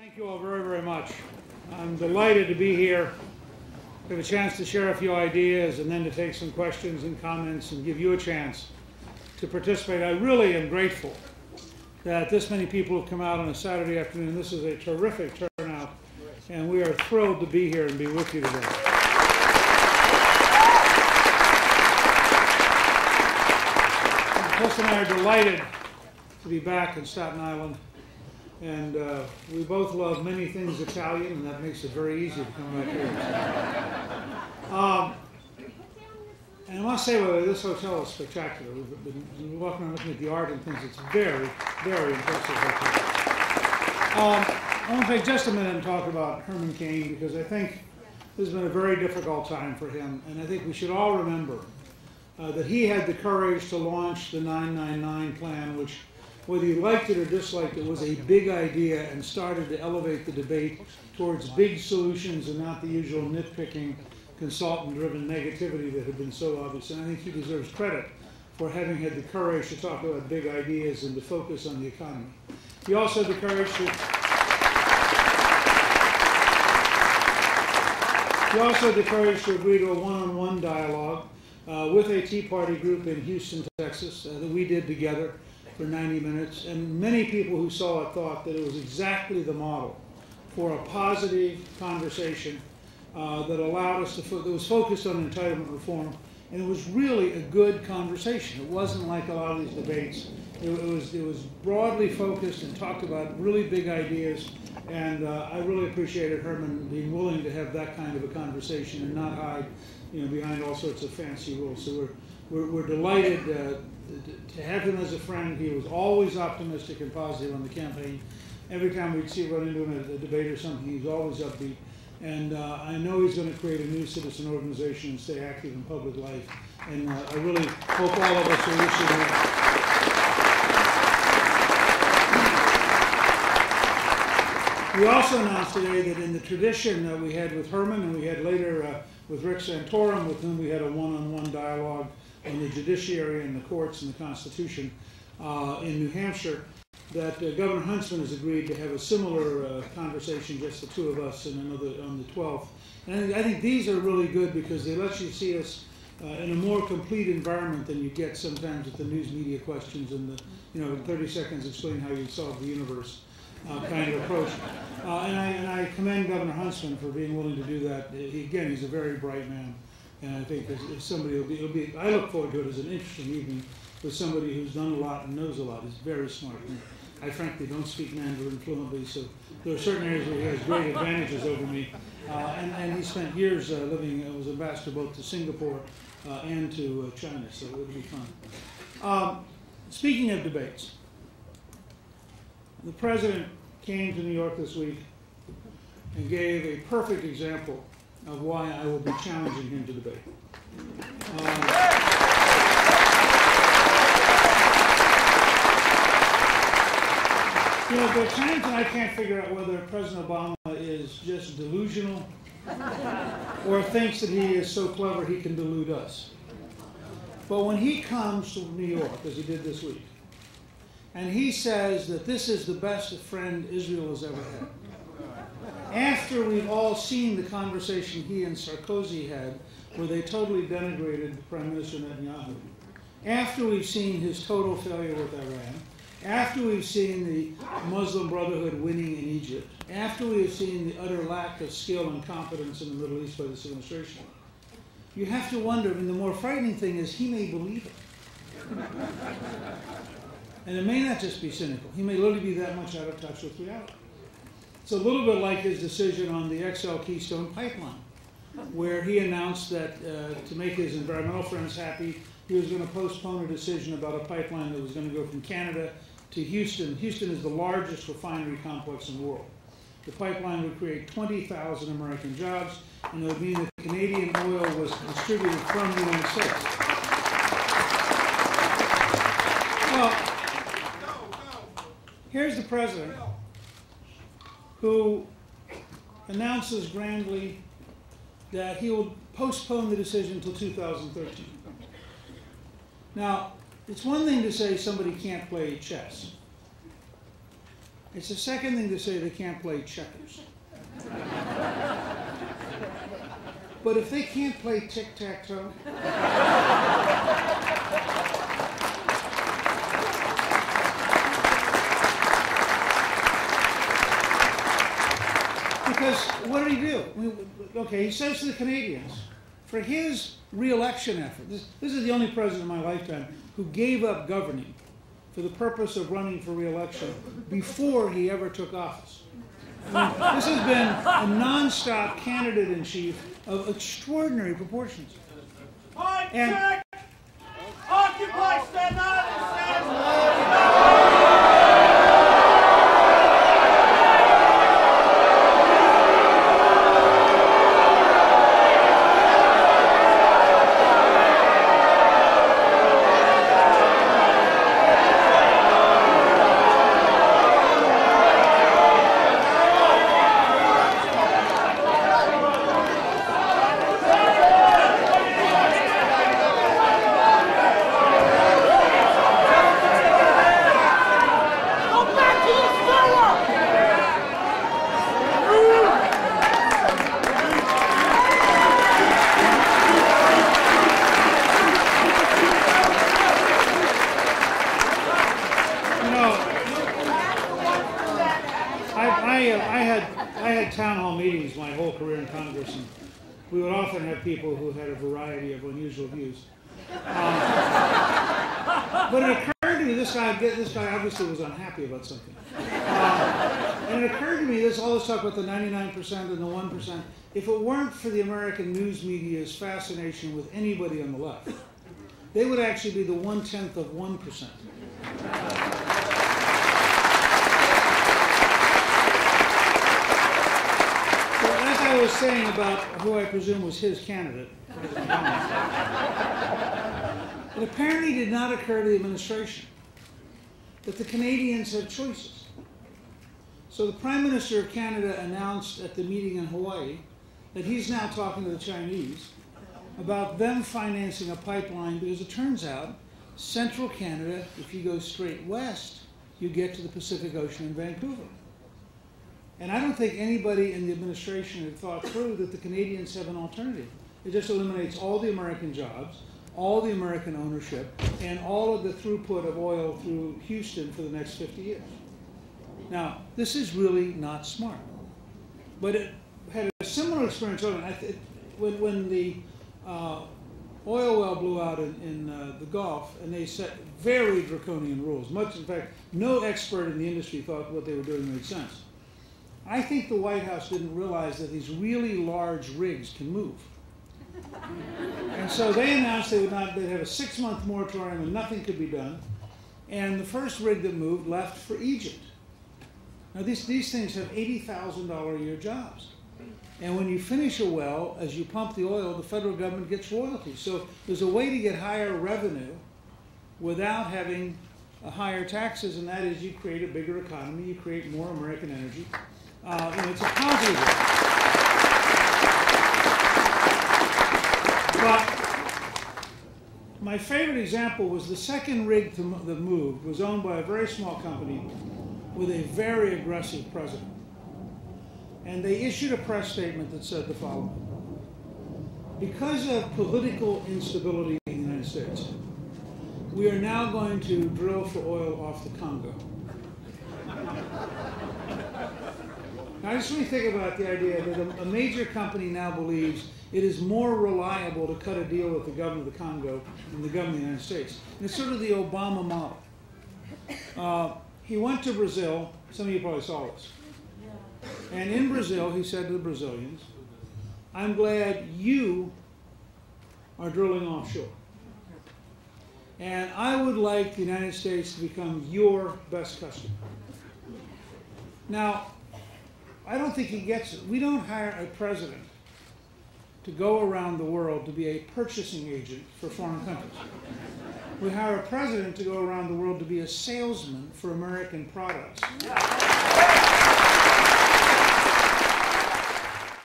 Thank you all very, very much. I'm delighted to be here, have a chance to share a few ideas, and then to take some questions and comments and give you a chance to participate. I really am grateful that this many people have come out on a Saturday afternoon. This is a terrific turnout, and we are thrilled to be here and be with you today. Chris and I are delighted to be back in Staten Island. And we both love many things Italian, and that makes it very easy to come back here. And I must say, well, this hotel is spectacular. We've been walking around looking at the art and things. It's very, very impressive hotel. I want to take just a minute and talk about Herman Cain, because I think this has been a very difficult time for him. And I think we should all remember that he had the courage to launch the 999 plan, which, whether you liked it or disliked it, was a big idea and started to elevate the debate towards big solutions and not the usual nitpicking, consultant-driven negativity that had been so obvious. And I think he deserves credit for having had the courage to talk about big ideas and to focus on the economy. He also had the courage to agree to a one-on-one dialogue with a Tea Party group in Houston, Texas, that we did together for 90 minutes, and many people who saw it thought that it was exactly the model for a positive conversation that allowed us to, that was focused on entitlement reform, and it was really a good conversation. It wasn't like a lot of these debates. It was broadly focused and talked about really big ideas, and I really appreciated Herman being willing to have that kind of a conversation and not hide, behind all sorts of fancy rules. So we're delighted to have him as a friend. He was always optimistic and positive on the campaign. Every time we'd run into him at a debate or something, he's always upbeat. And I know he's going to create a new citizen organization and stay active in public life. And I really hope all of us are wishing him. We also announced today that in the tradition that we had with Herman, and we had later with Rick Santorum, with whom we had a one-on-one dialogue on the judiciary and the courts and the Constitution in New Hampshire, that Governor Huntsman has agreed to have a similar conversation, just the two of us, and another on the 12th. And I think these are really good because they let you see us in a more complete environment than you get sometimes with the news media questions and the, in 30 seconds explain how you solve the universe kind of approach. And I commend Governor Huntsman for being willing to do that. Again, he's a very bright man. And I think if somebody I look forward to it as an interesting evening with somebody who's done a lot and knows a lot. He's very smart. And I frankly don't speak Mandarin fluently, so there are certain areas where he has great advantages over me. And he spent years living, was ambassador both to Singapore and to China, so it'll be fun. Speaking of debates, the president came to New York this week and gave a perfect example of why I will be challenging him to debate. There are times when I can't figure out whether President Obama is just delusional or thinks that he is so clever he can delude us. But when he comes to New York, as he did this week, and he says that this is the best friend Israel has ever had, after we've all seen the conversation he and Sarkozy had, where they totally denigrated Prime Minister Netanyahu, after we've seen his total failure with Iran, after we've seen the Muslim Brotherhood winning in Egypt, after we have seen the utter lack of skill and competence in the Middle East by this administration, you have to wonder, the more frightening thing is he may believe it. And it may not just be cynical. He may literally be that much out of touch with reality. It's a little bit like his decision on the XL Keystone pipeline, where he announced that to make his environmental friends happy, he was going to postpone a decision about a pipeline that was going to go from Canada to Houston. Houston is the largest refinery complex in the world. The pipeline would create 20,000 American jobs, and it would mean that Canadian oil was distributed from the United States. Well, here's the president who announces grandly that he will postpone the decision until 2013. Now, it's one thing to say somebody can't play chess. It's the second thing to say they can't play checkers. But if they can't play tic-tac-toe, because what did he do? Okay, he says to the Canadians, for his re-election effort, this is the only president in my lifetime who gave up governing for the purpose of running for re-election before he ever took office. I mean, this has been a non-stop candidate-in-chief of extraordinary proportions. And Occupy Staten Island! I had town hall meetings my whole career in Congress, and we would often have people who had a variety of unusual views. But it occurred to me, this guy obviously was unhappy about something. And it occurred to me, all this talk about the 99% and the 1%, if it weren't for the American news media's fascination with anybody on the left, they would actually be the 1/10 of 1%. As I was saying about who I presume was his candidate, it apparently did not occur to the administration that the Canadians have choices. So the Prime Minister of Canada announced at the meeting in Hawaii that he's now talking to the Chinese about them financing a pipeline, because it turns out central Canada, if you go straight west, you get to the Pacific Ocean in Vancouver. And I don't think anybody in the administration had thought through that the Canadians have an alternative. It just eliminates all the American jobs, all the American ownership, and all of the throughput of oil through Houston for the next 50 years. Now, this is really not smart. But it had a similar experience when the oil well blew out in the Gulf, and they set very draconian rules. In fact, no expert in the industry thought what they were doing made sense. I think the White House didn't realize that these really large rigs can move. And so they announced they'd have a 6-month moratorium and nothing could be done. And the first rig that moved left for Egypt. Now these things have $80,000 a year jobs. And when you finish a well, as you pump the oil, the federal government gets royalties. So there's a way to get higher revenue without having higher taxes, and that is you create a bigger economy, you create more American energy. It's a positive way. But my favorite example was the second rig that moved was owned by a very small company with a very aggressive president. And they issued a press statement that said the following: because of political instability in the United States, we are now going to drill for oil off the Congo. Now, I just want to think about the idea that a major company now believes it is more reliable to cut a deal with the government of the Congo than the government of the United States. And it's sort of the Obama model. He went to Brazil. Some of you probably saw this. And in Brazil, he said to the Brazilians, I'm glad you are drilling offshore. And I would like the United States to become your best customer. Now, I don't think he gets it. We don't hire a president to go around the world to be a purchasing agent for foreign countries. We hire a president to go around the world to be a salesman for American products.